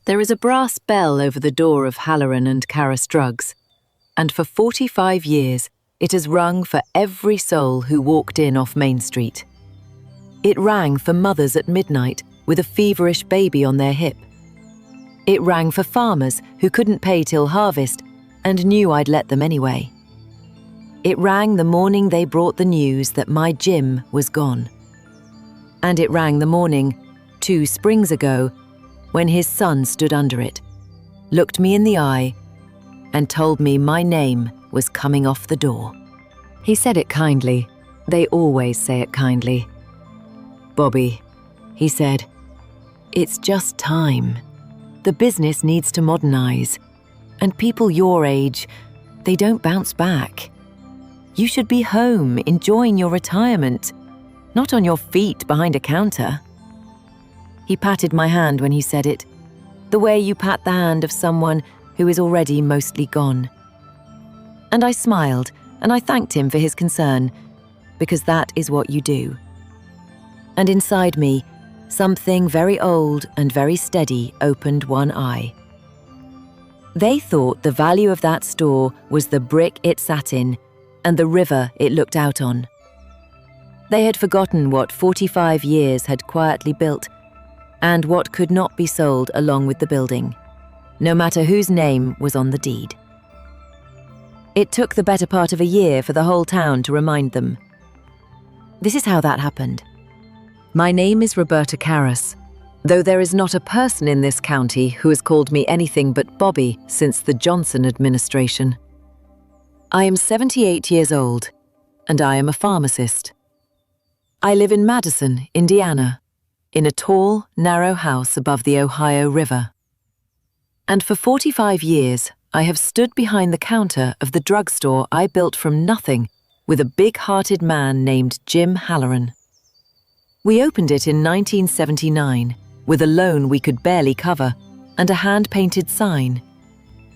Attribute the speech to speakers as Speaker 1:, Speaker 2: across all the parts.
Speaker 1: There is a brass bell over the door of Halloran and Carus Drugs, and for 45 years it has rung for every soul who walked in off Main Street. It rang for mothers at midnight with a feverish baby on their hip. It rang for farmers who couldn't pay till harvest and knew I'd let them anyway. It rang the morning they brought the news that my Jim was gone. And it rang the morning, 2 springs ago, when his son stood under it, looked me in the eye, and told me my name was coming off the door. He said it kindly. They always say it kindly. "Bobbie," he said, "it's just time. The business needs to modernize, and people your age, they don't bounce back. You should be home, enjoying your retirement, not on your feet behind a counter." He patted my hand when he said it, the way you pat the hand of someone who is already mostly gone. And I smiled, and I thanked him for his concern, because that is what you do. And inside me, something very old and very steady opened one eye. They thought the value of that store was the brick it sat in and the river it looked out on. They had forgotten what 45 years had quietly built and what could not be sold along with the building, no matter whose name was on the deed. It took the better part of a year for the whole town to remind them. This is how that happened. My name is Roberta Carus, though there is not a person in this county who has called me anything but Bobbie since the Johnson administration. I am 78 years old, and I am a pharmacist. I live in Madison, Indiana, in a tall, narrow house above the Ohio River. And for 45 years, I have stood behind the counter of the drugstore I built from nothing with a big-hearted man named Jim Halloran. We opened it in 1979 with a loan we could barely cover and a hand-painted sign.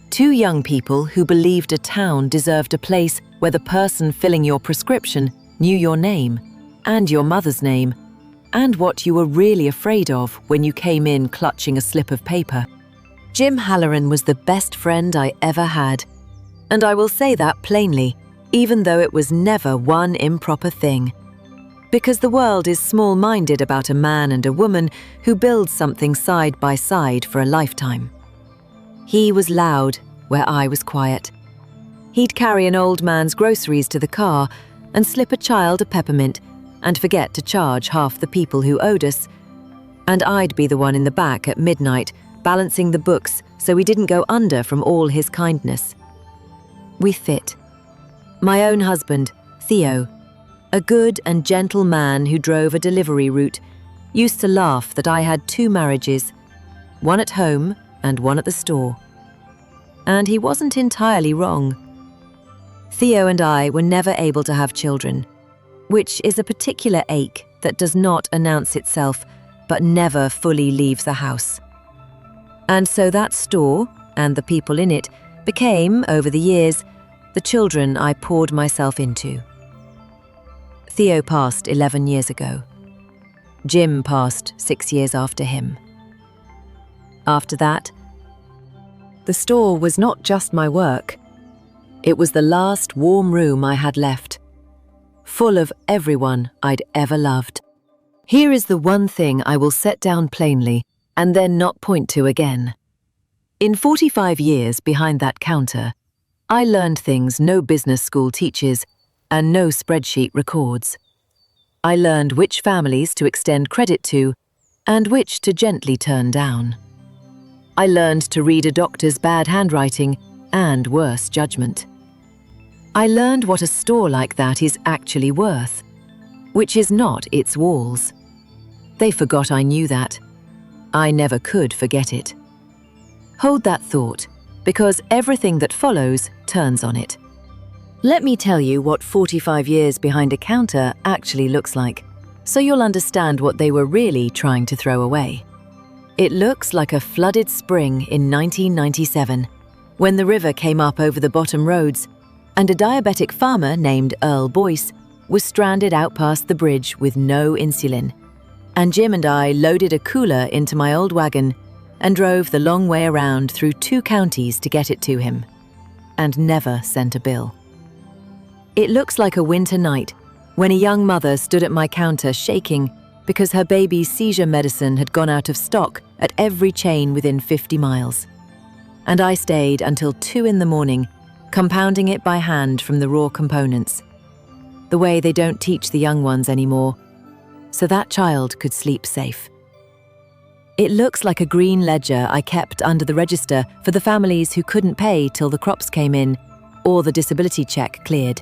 Speaker 1: 2 young people who believed a town deserved a place where the person filling your prescription knew your name and your mother's name and what you were really afraid of when you came in clutching a slip of paper. Jim Halloran was the best friend I ever had, and I will say that plainly, even though it was never one improper thing. Because the world is small-minded about a man and a woman who build something side by side for a lifetime. He was loud where I was quiet. He'd carry an old man's groceries to the car and slip a child a peppermint and forget to charge half the people who owed us, and I'd be the one in the back at midnight balancing the books so we didn't go under from all his kindness. We fit. My own husband, Theo, a good and gentle man who drove a delivery route, used to laugh that I had 2 marriages, one at home and one at the store. And he wasn't entirely wrong. Theo and I were never able to have children, which is a particular ache that does not announce itself but never fully leaves the house. And so that store, and the people in it, became, over the years, the children I poured myself into. Theo passed 11 years ago. Jim passed 6 years after him. After that, the store was not just my work. It was the last warm room I had left, full of everyone I'd ever loved. Here is the one thing I will set down plainly and then not point to again. In 45 years behind that counter, I learned things no business school teaches and no spreadsheet records. I learned which families to extend credit to and which to gently turn down. I learned to read a doctor's bad handwriting and worse judgment. I learned what a store like that is actually worth, which is not its walls. They forgot I knew that. I never could forget it. Hold that thought, because everything that follows turns on it. Let me tell you what 45 years behind a counter actually looks like, so you'll understand what they were really trying to throw away. It looks like a flooded spring in 1997, when the river came up over the bottom roads, and a diabetic farmer named Earl Boyce was stranded out past the bridge with no insulin. And Jim and I loaded a cooler into my old wagon, and drove the long way around through 2 counties to get it to him, and never sent a bill. It looks like a winter night when a young mother stood at my counter shaking because her baby's seizure medicine had gone out of stock at every chain within 50 miles. And I stayed until 2 in the morning, compounding it by hand from the raw components, the way they don't teach the young ones anymore, so that child could sleep safe. It looks like a green ledger I kept under the register for the families who couldn't pay till the crops came in or the disability check cleared.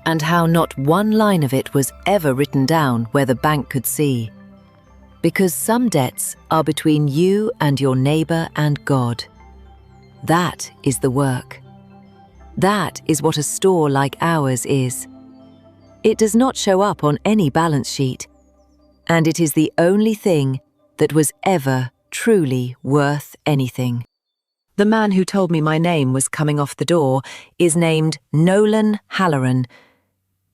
Speaker 1: And how not one line of it was ever written down where the bank could see. Because some debts are between you and your neighbor and God. That is the work. That is what a store like ours is. It does not show up on any balance sheet, and it is the only thing that was ever truly worth anything. The man who told me my name was coming off the door is named Nolan Halloran,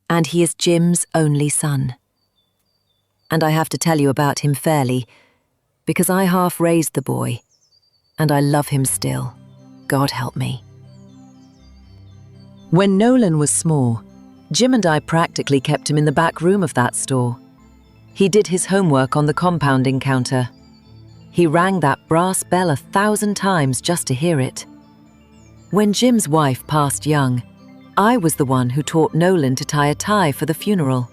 Speaker 1: and he is Jim's only son. And I have to tell you about him fairly, because I half raised the boy, and I love him still. God help me. When Nolan was small, Jim and I practically kept him in the back room of that store. He did his homework on the compounding counter. He rang that brass bell 1,000 times just to hear it. When Jim's wife passed young, I was the one who taught Nolan to tie a tie for the funeral.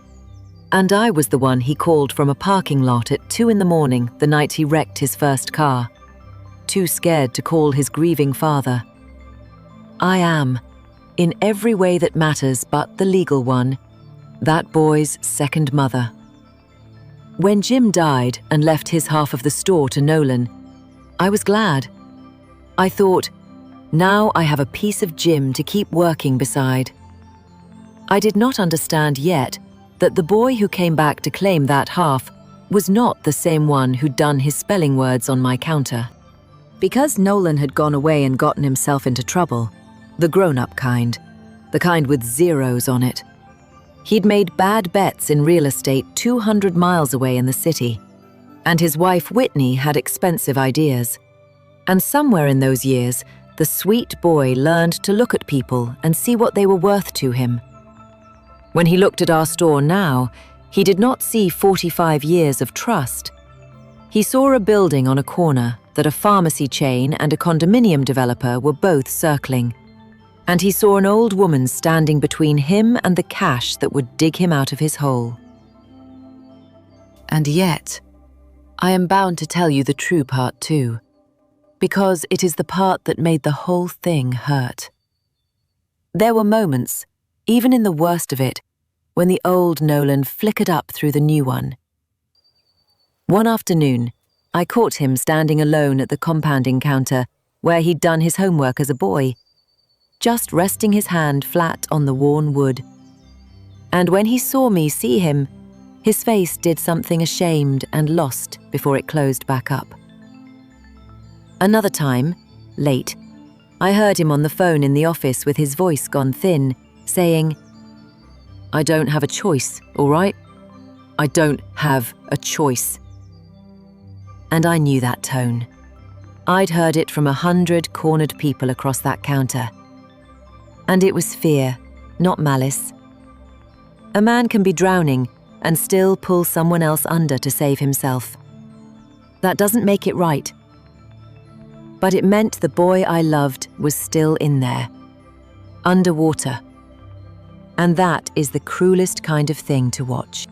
Speaker 1: And I was the one he called from a parking lot at 2 in the morning the night he wrecked his first car, too scared to call his grieving father. I am, in every way that matters but the legal one, that boy's second mother. When Jim died and left his half of the store to Nolan, I was glad. I thought, now I have a piece of Jim to keep working beside. I did not understand yet that the boy who came back to claim that half was not the same one who'd done his spelling words on my counter. Because Nolan had gone away and gotten himself into trouble, the grown-up kind, the kind with zeros on it. He'd made bad bets in real estate 200 miles away in the city, and his wife Whitney had expensive ideas. And somewhere in those years, the sweet boy learned to look at people and see what they were worth to him. When he looked at our store now, he did not see 45 years of trust. He saw a building on a corner that a pharmacy chain and a condominium developer were both circling. And he saw an old woman standing between him and the cash that would dig him out of his hole. And yet, I am bound to tell you the true part too, because it is the part that made the whole thing hurt. There were moments, even in the worst of it, when the old Nolan flickered up through the new one. One afternoon, I caught him standing alone at the compounding counter where he'd done his homework as a boy, just resting his hand flat on the worn wood. And when he saw me see him, his face did something ashamed and lost before it closed back up. Another time, late, I heard him on the phone in the office with his voice gone thin, saying, "I don't have a choice, all right? I don't have a choice." And I knew that tone. I'd heard it from 100 cornered people across that counter. And it was fear, not malice. A man can be drowning and still pull someone else under to save himself. That doesn't make it right. But it meant the boy I loved was still in there, underwater. And that is the cruelest kind of thing to watch.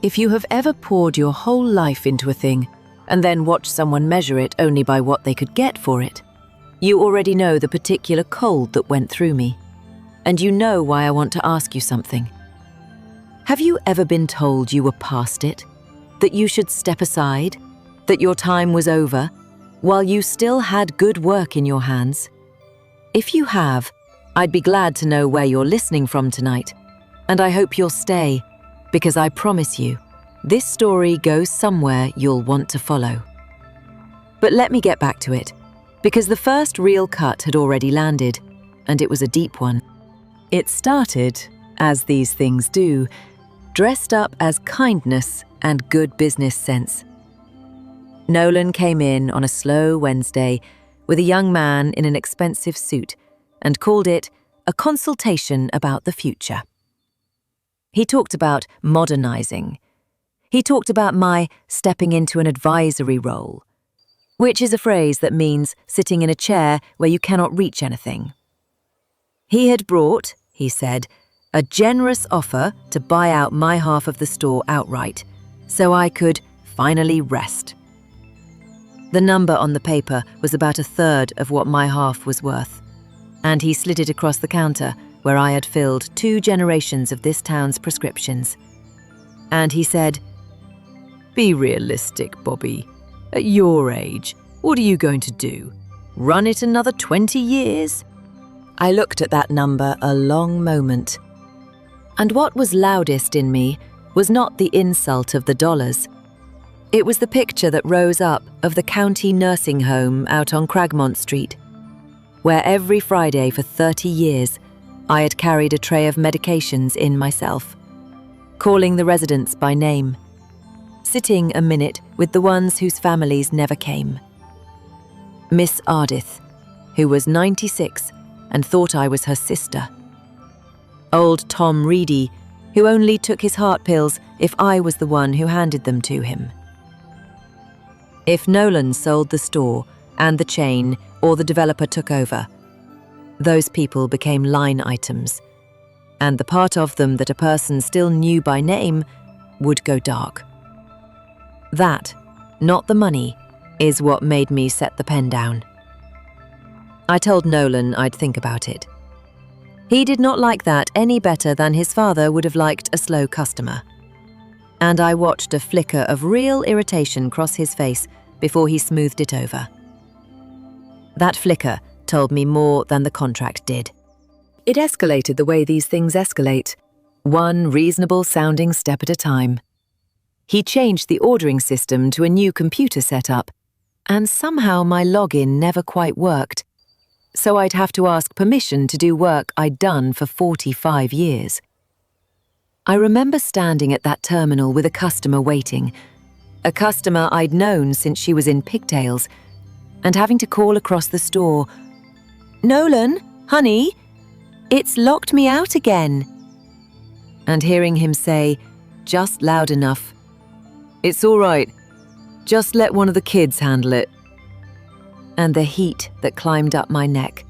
Speaker 1: If you have ever poured your whole life into a thing and then watched someone measure it only by what they could get for it, you already know the particular cold that went through me. And you know why I want to ask you something. Have you ever been told you were past it? That you should step aside? That your time was over? While you still had good work in your hands? If you have, I'd be glad to know where you're listening from tonight. And I hope you'll stay, because I promise you, this story goes somewhere you'll want to follow. But let me get back to it, because the first real cut had already landed, and it was a deep one. It started, as these things do, dressed up as kindness and good business sense. Nolan came in on a slow Wednesday with a young man in an expensive suit and called it a consultation about the future. He talked about modernizing. He talked about my stepping into an advisory role, which is a phrase that means sitting in a chair where you cannot reach anything. He had brought, he said, a generous offer to buy out my half of the store outright, so I could finally rest. The number on the paper was about a third of what my half was worth, and he slid it across the counter where I had filled 2 generations of this town's prescriptions. And he said, "Be realistic, Bobbie. At your age, what are you going to do? Run it another 20 years? I looked at that number a long moment. And what was loudest in me was not the insult of the dollars. It was the picture that rose up of the county nursing home out on Cragmont Street, where every Friday for 30 years I had carried a tray of medications in myself, calling the residents by name, sitting a minute with the ones whose families never came. Miss Ardith, who was 96 and thought I was her sister. Old Tom Reedy, who only took his heart pills if I was the one who handed them to him. If Nolan sold the store and the chain or the developer took over, those people became line items, and the part of them that a person still knew by name would go dark. That, not the money, is what made me set the pen down. I told Nolan I'd think about it. He did not like that any better than his father would have liked a slow customer. And I watched a flicker of real irritation cross his face before he smoothed it over. That flicker told me more than the contract did. It escalated the way these things escalate, one reasonable-sounding step at a time. He changed the ordering system to a new computer setup, and somehow my login never quite worked, so I'd have to ask permission to do work I'd done for 45 years. I remember standing at that terminal with a customer waiting, a customer I'd known since she was in pigtails, and having to call across the store, "Nolan, honey, it's locked me out again." And hearing him say, just loud enough, "It's all right, just let one of the kids handle it." And the heat that climbed up my neck.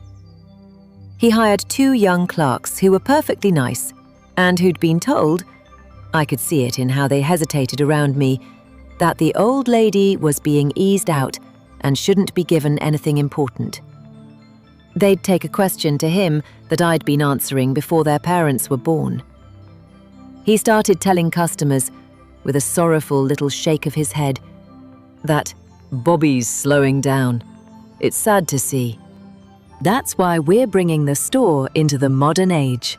Speaker 1: He hired 2 young clerks who were perfectly nice, and who'd been told, I could see it in how they hesitated around me, that the old lady was being eased out and shouldn't be given anything important. They'd take a question to him that I'd been answering before their parents were born. He started telling customers, with a sorrowful little shake of his head, that Bobbie's slowing down. It's sad to see. That's why we're bringing the store into the modern age.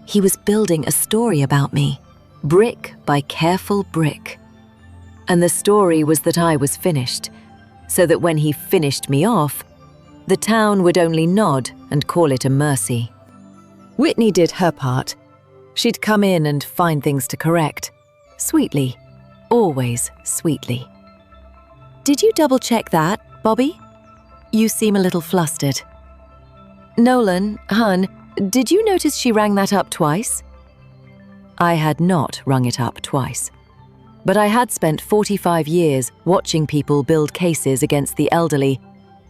Speaker 1: He was building a story about me, brick by careful brick. And the story was that I was finished, so that when he finished me off, the town would only nod and call it a mercy. Whitney did her part. She'd come in and find things to correct. Sweetly. Always sweetly. "Did you double-check that, Bobbie? You seem a little flustered." "Nolan, hun, did you notice she rang that up twice?" I had not rung it up twice, but I had spent 45 years watching people build cases against the elderly,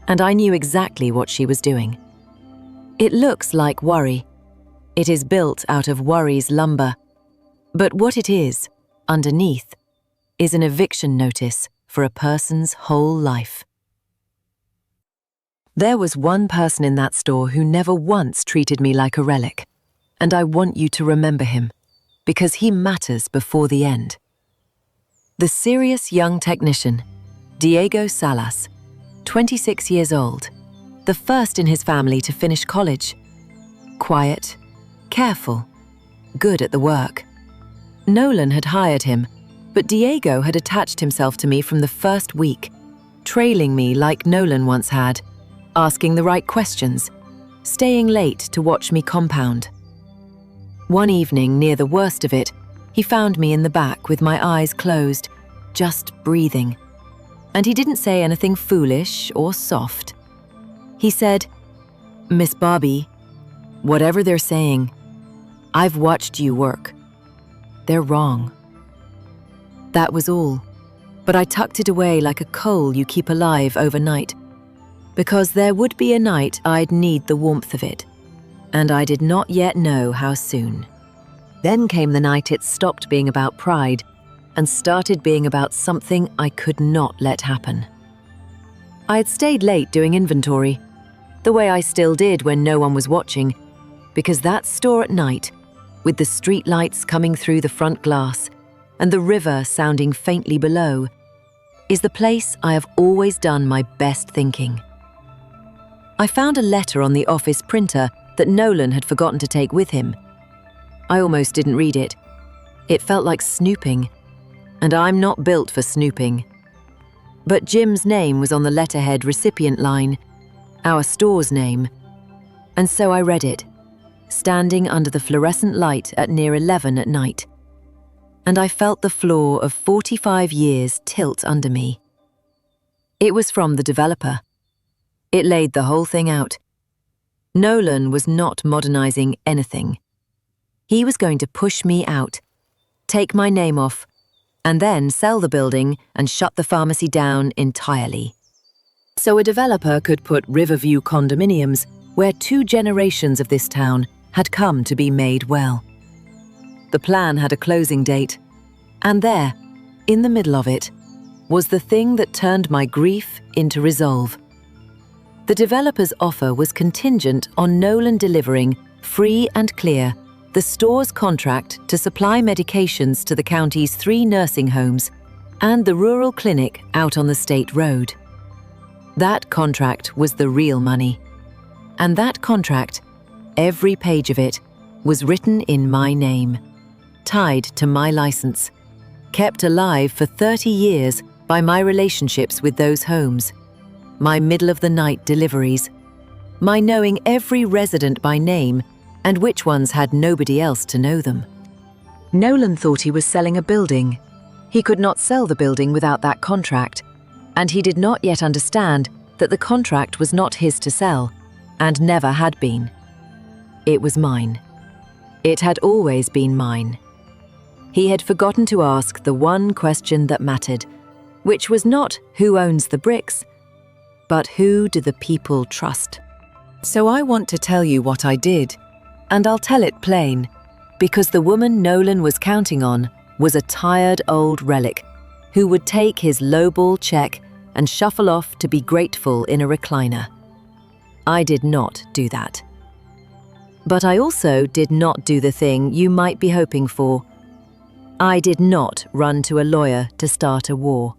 Speaker 1: and I knew exactly what she was doing. It looks like worry. It is built out of worry's lumber. But what it is, underneath, is an eviction notice for a person's whole life. There was one person in that store who never once treated me like a relic, and I want you to remember him, because he matters before the end. The serious young technician, Diego Salas, 26 years old, the first in his family to finish college. Quiet, careful, good at the work. Nolan had hired him, but Diego had attached himself to me from the first week, trailing me like Nolan once had, asking the right questions, staying late to watch me compound. One evening, near the worst of it, he found me in the back with my eyes closed, just breathing, And he didn't say anything foolish or soft. He said, "Miss Bobbie, whatever they're saying, I've watched you work. They're wrong." That was all, but I tucked it away like a coal you keep alive overnight, because there would be a night I'd need the warmth of it, and I did not yet know how soon. Then came the night it stopped being about pride and started being about something I could not let happen. I had stayed late doing inventory, the way I still did when no one was watching, because that store at night, with the street lights coming through the front glass and the river sounding faintly below, is the place I have always done my best thinking. I found a letter on the office printer that Nolan had forgotten to take with him. I almost didn't read it. It felt like snooping, and I'm not built for snooping. But Jim's name was on the letterhead recipient line, our store's name, and so I read it, standing under the fluorescent light at near 11 at night. And I felt the floor of 45 years tilt under me. It was from the developer. It laid the whole thing out. Nolan was not modernizing anything. He was going to push me out, take my name off, and then sell the building and shut the pharmacy down entirely. So a developer could put Riverview condominiums where 2 generations of this town had come to be made well. The plan had a closing date, and there, in the middle of it, was the thing that turned my grief into resolve. The developer's offer was contingent on Nolan delivering, free and clear, the store's contract to supply medications to the county's 3 nursing homes and the rural clinic out on the state road. That contract was the real money. And that contract, every page of it, was written in my name, tied to my license, kept alive for 30 years by my relationships with those homes, my middle-of-the-night deliveries, my knowing every resident by name and which ones had nobody else to know them. Nolan thought he was selling a building. He could not sell the building without that contract, and he did not yet understand that the contract was not his to sell, and never had been. It was mine. It had always been mine. He had forgotten to ask the one question that mattered, which was not who owns the bricks, but who do the people trust? So I want to tell you what I did, and I'll tell it plain, because the woman Nolan was counting on was a tired old relic who would take his lowball check and shuffle off to be grateful in a recliner. I did not do that. But I also did not do the thing you might be hoping for. I did not run to a lawyer to start a war.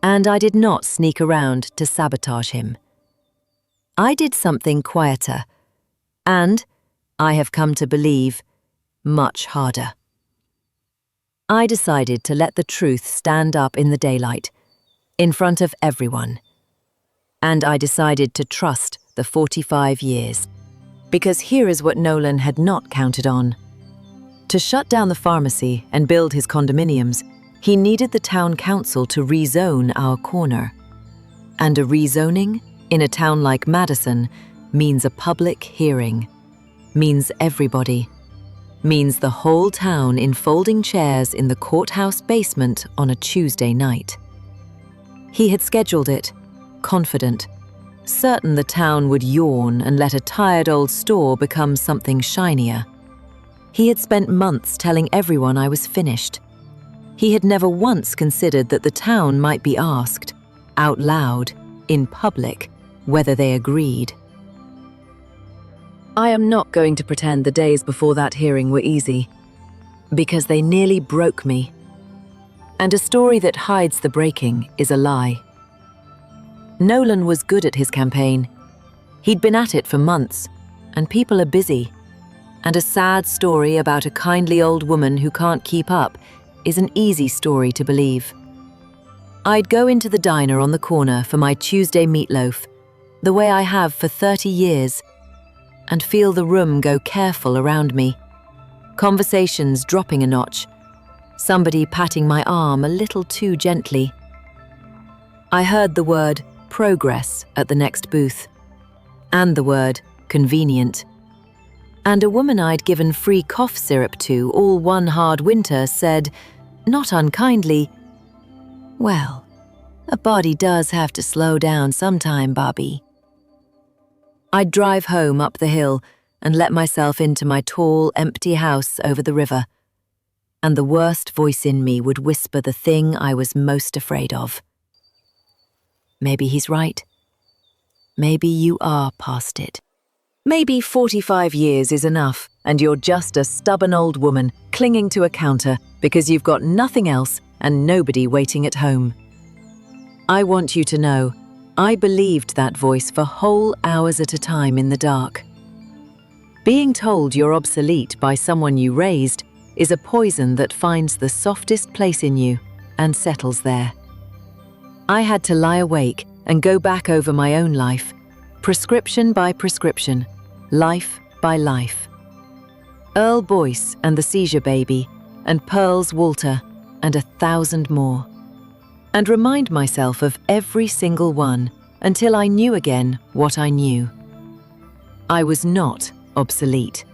Speaker 1: And I did not sneak around to sabotage him. I did something quieter, and, I have come to believe, much harder. I decided to let the truth stand up in the daylight, in front of everyone. And I decided to trust the 45 years. Because here is what Nolan had not counted on. To shut down the pharmacy and build his condominiums, he needed the town council to rezone our corner. And a rezoning, in a town like Madison, means a public hearing, means everybody, means the whole town in folding chairs in the courthouse basement on a Tuesday night. He had scheduled it, confident, certain the town would yawn and let a tired old store become something shinier. He had spent months telling everyone I was finished. He had never once considered that the town might be asked, out loud, in public, whether they agreed. I am not going to pretend the days before that hearing were easy, because they nearly broke me. And a story that hides the breaking is a lie. Nolan was good at his campaign. He'd been at it for months, and people are busy. And a sad story about a kindly old woman who can't keep up is an easy story to believe. I'd go into the diner on the corner for my Tuesday meatloaf, the way I have for 30 years, and feel the room go careful around me, conversations dropping a notch, somebody patting my arm a little too gently. I heard the word progress at the next booth, and the word convenient. And a woman I'd given free cough syrup to all one hard winter said, not unkindly, "Well, a body does have to slow down sometime, Bobbie." I'd drive home up the hill and let myself into my tall, empty house over the river, and the worst voice in me would whisper the thing I was most afraid of. Maybe he's right. Maybe you are past it. Maybe 45 years is enough and you're just a stubborn old woman clinging to a counter because you've got nothing else and nobody waiting at home. I want you to know, I believed that voice for whole hours at a time in the dark. Being told you're obsolete by someone you raised is a poison that finds the softest place in you and settles there. I had to lie awake and go back over my own life, prescription by prescription, life by life. Earl Boyce and the seizure baby, and Pearl's Walter, and 1,000 more. And remind myself of every single one until I knew again what I knew. I was not obsolete.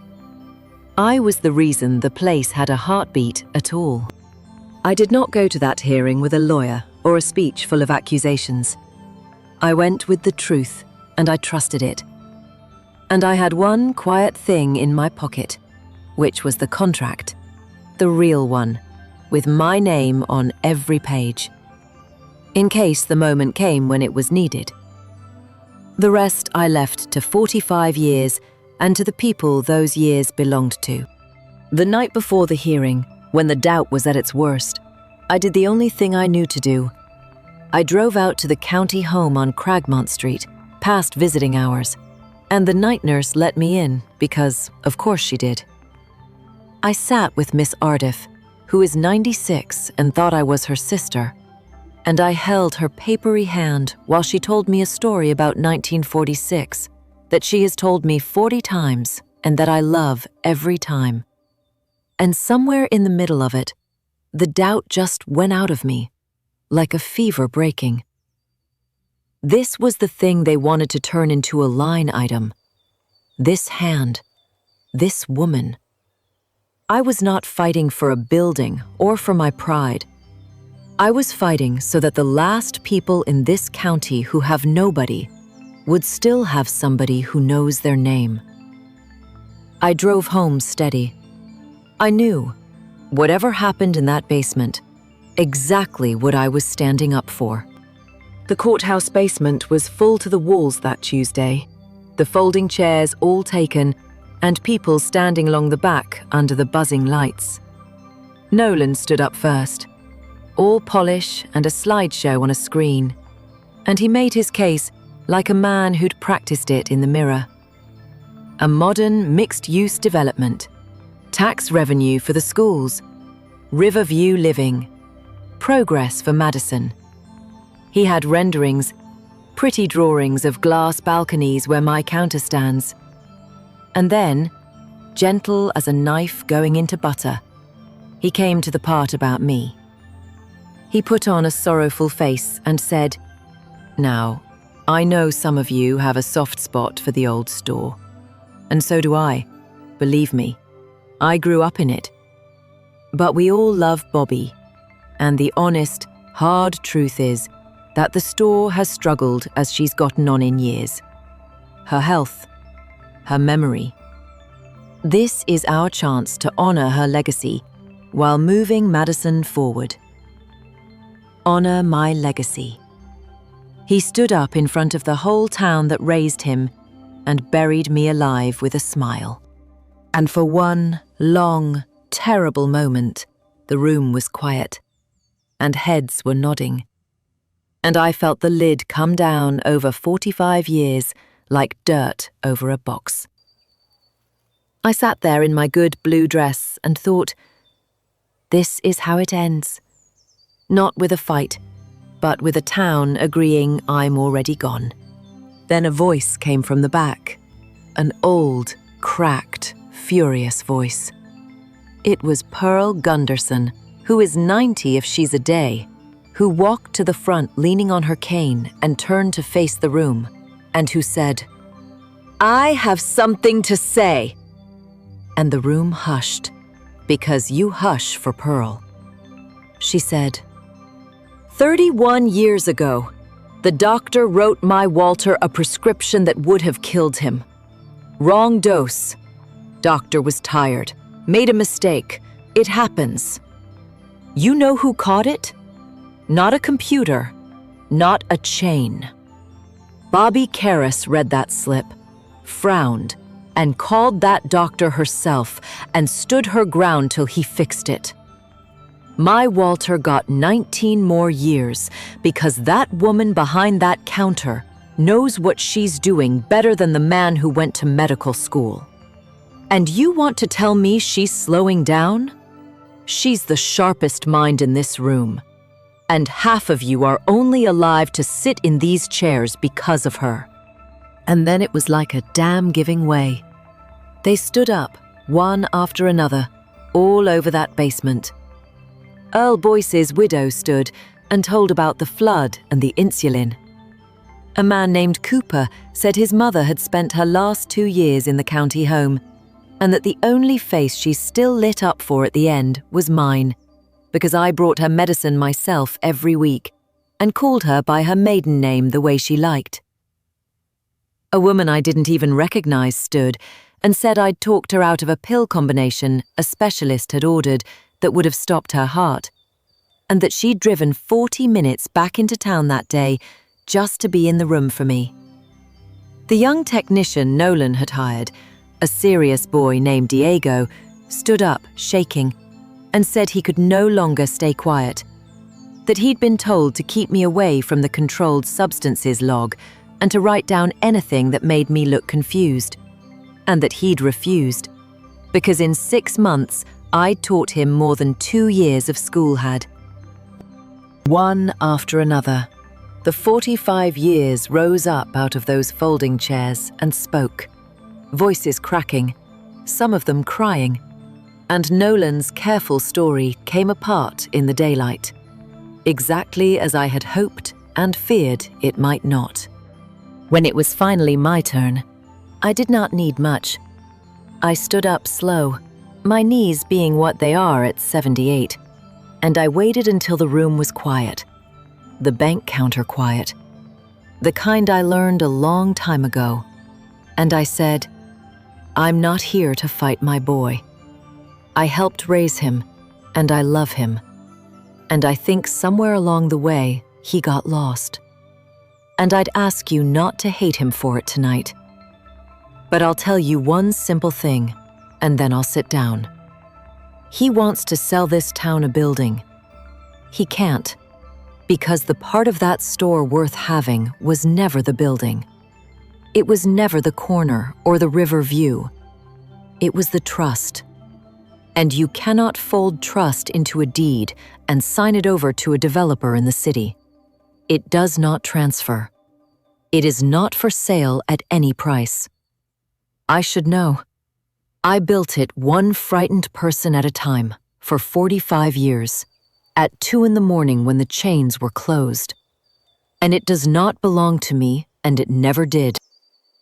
Speaker 1: I was the reason the place had a heartbeat at all. I did not go to that hearing with a lawyer or a speech full of accusations. I went with the truth, and I trusted it. And I had one quiet thing in my pocket, which was the contract, the real one, with my name on every page, in case the moment came when it was needed. The rest I left to 45 years and to the people those years belonged to. The night before the hearing, when the doubt was at its worst, I did the only thing I knew to do. I drove out to the county home on Cragmont Street, past visiting hours, and the night nurse let me in because, of course, she did. I sat with Miss Ardiff, who is 96 and thought I was her sister, and I held her papery hand while she told me a story about 1946 that she has told me 40 times and that I love every time. And somewhere in the middle of it, the doubt just went out of me, like a fever breaking. This was the thing they wanted to turn into a line item. This hand, this woman. I was not fighting for a building or for my pride. I was fighting so that the last people in this county who have nobody would still have somebody who knows their name. I drove home steady. I knew, whatever happened in that basement, exactly what I was standing up for. The courthouse basement was full to the walls that Tuesday, the folding chairs all taken, and people standing along the back under the buzzing lights. Nolan stood up first, all polish and a slideshow on a screen, and he made his case like a man who'd practiced it in the mirror. A modern mixed-use development, tax revenue for the schools, Riverview living, progress for Madison. He had renderings, pretty drawings of glass balconies where my counter stands. And then, gentle as a knife going into butter, he came to the part about me. He put on a sorrowful face and said, "Now, I know some of you have a soft spot for the old store. And so do I, believe me. I grew up in it. But we all love Bobbie, and the honest, hard truth is that the store has struggled as she's gotten on in years. Her health, her memory. This is our chance to honor her legacy while moving Madison forward. Honor my legacy." He stood up in front of the whole town that raised him and buried me alive with a smile. And for one long, terrible moment, the room was quiet, and heads were nodding. And I felt the lid come down over 45 years like dirt over a box. I sat there in my good blue dress and thought, this is how it ends. Not with a fight, but with a town agreeing I'm already gone. Then a voice came from the back, an old, cracked, furious voice. It was Pearl Gunderson, who is 90 if she's a day, who walked to the front leaning on her cane and turned to face the room, and who said, "I have something to say." And the room hushed, because you hush for Pearl. She said, 31 years ago, the doctor wrote my Walter a prescription that would have killed him. Wrong dose. Doctor was tired, made a mistake. It happens. You know who caught it? Not a computer, not a chain. Bobbie Karras read that slip, frowned, and called that doctor herself and stood her ground till he fixed it. My Walter got 19 more years because that woman behind that counter knows what she's doing better than the man who went to medical school. And you want to tell me she's slowing down? She's the sharpest mind in this room. And half of you are only alive to sit in these chairs because of her. And then it was like a dam giving way. They stood up, one after another, all over that basement. Earl Boyce's widow stood and told about the flood and the insulin. A man named Cooper said his mother had spent her last 2 years in the county home, and that the only face she still lit up for at the end was mine, because I brought her medicine myself every week and called her by her maiden name the way she liked. A woman I didn't even recognize stood and said I'd talked her out of a pill combination a specialist had ordered that would have stopped her heart, and that she'd driven 40 minutes back into town that day just to be in the room for me. The young technician Nolan had hired, a serious boy named Diego, stood up, shaking, and said he could no longer stay quiet, that he'd been told to keep me away from the controlled substances log and to write down anything that made me look confused, and that he'd refused, because in 6 months I'd taught him more than 2 years of school had. One after another, the 45 years rose up out of those folding chairs and spoke, voices cracking, some of them crying, and Nolan's careful story came apart in the daylight, exactly as I had hoped and feared it might not. When it was finally my turn, I did not need much. I stood up slow, my knees being what they are at 78, and I waited until the room was quiet, the bank counter quiet, the kind I learned a long time ago, and I said, I'm not here to fight my boy. I helped raise him, and I love him, and I think somewhere along the way he got lost. And I'd ask you not to hate him for it tonight. But I'll tell you one simple thing, and then I'll sit down. He wants to sell this town a building. He can't, because the part of that store worth having was never the building. It was never the corner or the river view. It was the trust. And you cannot fold trust into a deed and sign it over to a developer in the city. It does not transfer. It is not for sale at any price. I should know. I built it one frightened person at a time for 45 years, at 2 a.m. when the chains were closed. And it does not belong to me, and it never did.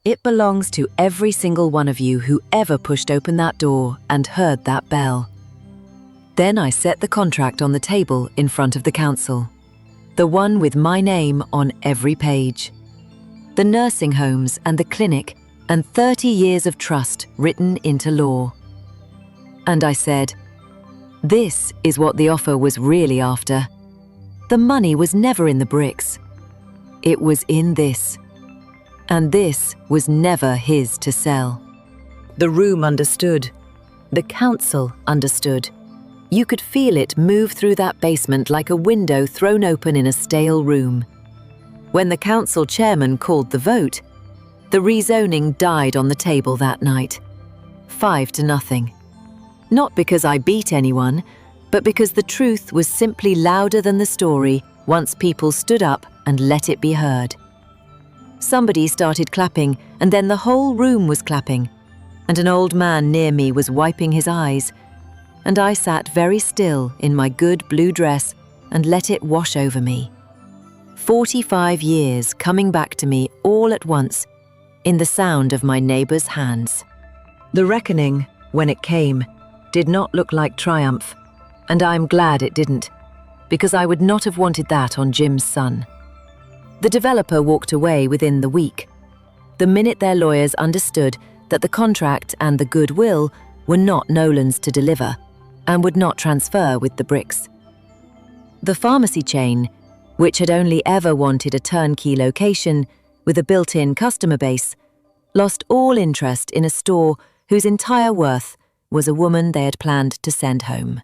Speaker 1: It belongs to every single one of you who ever pushed open that door and heard that bell. Then I set the contract on the table in front of the council, the one with my name on every page. The nursing homes and the clinic and 30 years of trust written into law. And I said, this is what the offer was really after. The money was never in the bricks. It was in this. And this was never his to sell. The room understood. The council understood. You could feel it move through that basement like a window thrown open in a stale room. When the council chairman called the vote, the rezoning died on the table that night, 5-0. Not because I beat anyone, but because the truth was simply louder than the story once people stood up and let it be heard. Somebody started clapping, and then the whole room was clapping, and an old man near me was wiping his eyes, and I sat very still in my good blue dress and let it wash over me. 45 years coming back to me all at once in the sound of my neighbour's hands. The reckoning, when it came, did not look like triumph, and I'm glad it didn't, because I would not have wanted that on Jim's son. The developer walked away within the week, the minute their lawyers understood that the contract and the goodwill were not Nolan's to deliver and would not transfer with the bricks. The pharmacy chain, which had only ever wanted a turnkey location with a built-in customer base, lost all interest in a store whose entire worth was a woman they had planned to send home.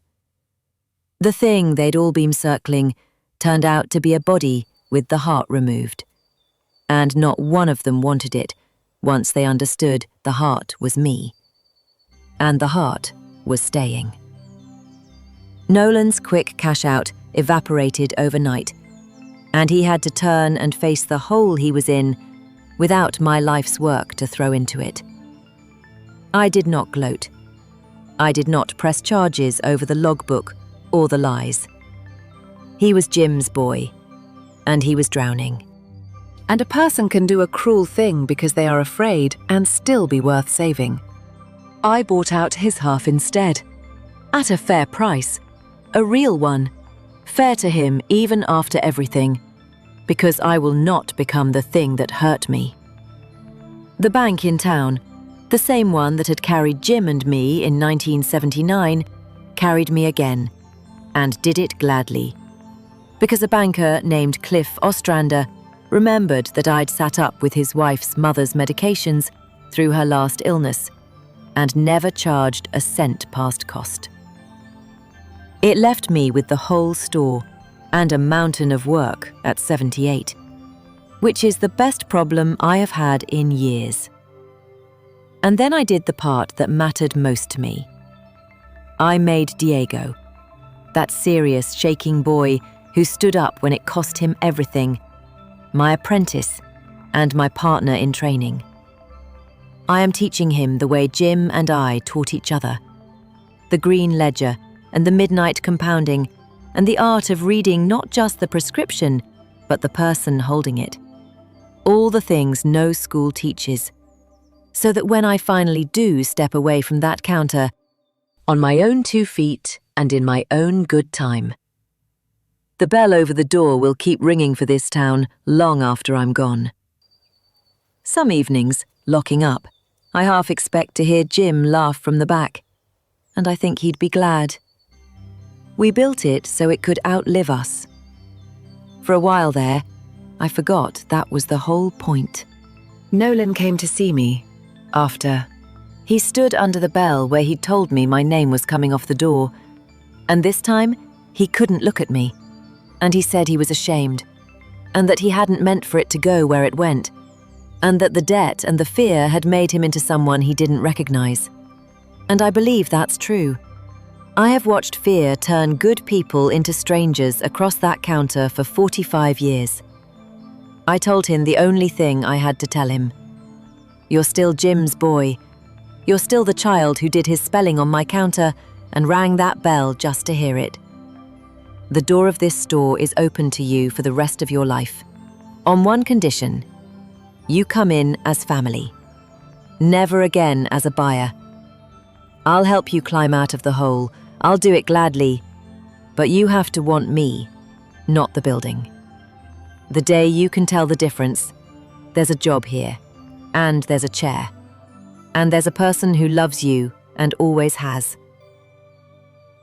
Speaker 1: The thing they'd all been circling turned out to be a body with the heart removed, and not one of them wanted it once they understood the heart was me. And the heart was staying. Nolan's quick cash out evaporated overnight, and he had to turn and face the hole he was in without my life's work to throw into it. I did not gloat. I did not press charges over the logbook or the lies. He was Jim's boy, and he was drowning. And a person can do a cruel thing because they are afraid and still be worth saving. I bought out his half instead, at a fair price, a real one, fair to him even after everything, because I will not become the thing that hurt me. The bank in town, the same one that had carried Jim and me in 1979, carried me again, and did it gladly, because a banker named Cliff Ostrander remembered that I'd sat up with his wife's mother's medications through her last illness and never charged a cent past cost. It left me with the whole store and a mountain of work at 78, which is the best problem I have had in years. And then I did the part that mattered most to me. I made Diego, that serious, shaking boy who stood up when it cost him everything, my apprentice and my partner in training. I am teaching him the way Jim and I taught each other, the green ledger and the midnight compounding, and the art of reading not just the prescription, but the person holding it. All the things no school teaches, so that when I finally do step away from that counter, on my own 2 feet and in my own good time, the bell over the door will keep ringing for this town long after I'm gone. Some evenings, locking up, I half expect to hear Jim laugh from the back, and I think he'd be glad. We built it so it could outlive us. For a while there, I forgot that was the whole point. Nolan came to see me after. He stood under the bell where he'd told me my name was coming off the door, and this time he couldn't look at me, and he said he was ashamed, and that he hadn't meant for it to go where it went, and that the debt and the fear had made him into someone he didn't recognize. And I believe that's true. I have watched fear turn good people into strangers across that counter for 45 years. I told him the only thing I had to tell him. You're still Jim's boy. You're still the child who did his spelling on my counter and rang that bell just to hear it. The door of this store is open to you for the rest of your life, on one condition: you come in as family, never again as a buyer. I'll help you climb out of the hole. I'll do it gladly, but you have to want me, not the building. The day you can tell the difference, there's a job here, and there's a chair, and there's a person who loves you and always has.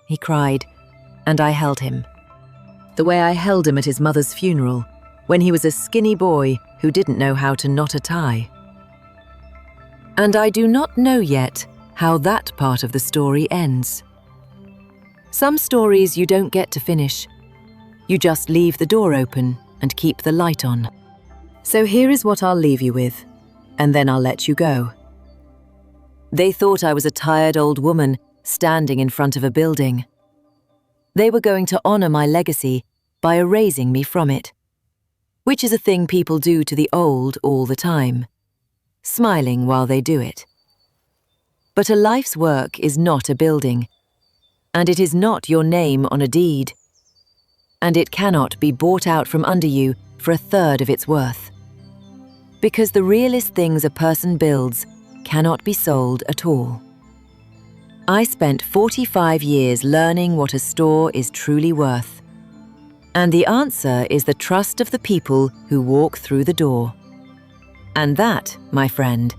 Speaker 1: He cried, and I held him. The way I held him at his mother's funeral, when he was a skinny boy who didn't know how to knot a tie. And I do not know yet how that part of the story ends. Some stories you don't get to finish. You just leave the door open and keep the light on. So here is what I'll leave you with, and then I'll let you go. They thought I was a tired old woman standing in front of a building. They were going to honor my legacy by erasing me from it, which is a thing people do to the old all the time, smiling while they do it. But a life's work is not a building, and it is not your name on a deed. and it cannot be bought out from under you for a third of its worth. Because the realest things a person builds cannot be sold at all. I spent 45 years learning what a store is truly worth. And the answer is the trust of the people who walk through the door. And that, my friend,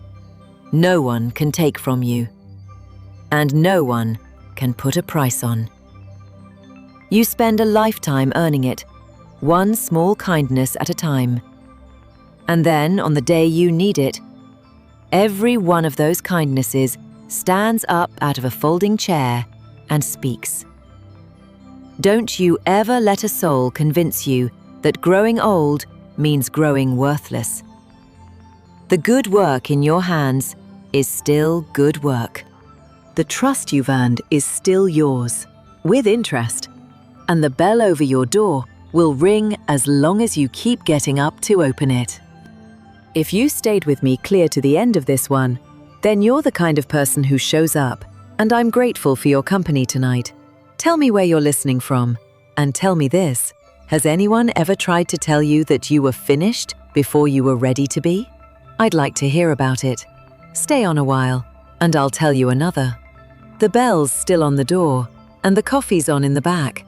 Speaker 1: no one can take from you. And no one can put a price on. You spend a lifetime earning it, one small kindness at a time. And then, on the day you need it, every one of those kindnesses stands up out of a folding chair and speaks. Don't you ever let a soul convince you that growing old means growing worthless. The good work in your hands is still good work. The trust you've earned is still yours, with interest, and the bell over your door will ring as long as you keep getting up to open it. If you stayed with me clear to the end of this one, then you're the kind of person who shows up, and I'm grateful for your company tonight. Tell me where you're listening from, and tell me this: has anyone ever tried to tell you that you were finished before you were ready to be? I'd like to hear about it. Stay on a while, and I'll tell you another. The bell's still on the door, and the coffee's on in the back,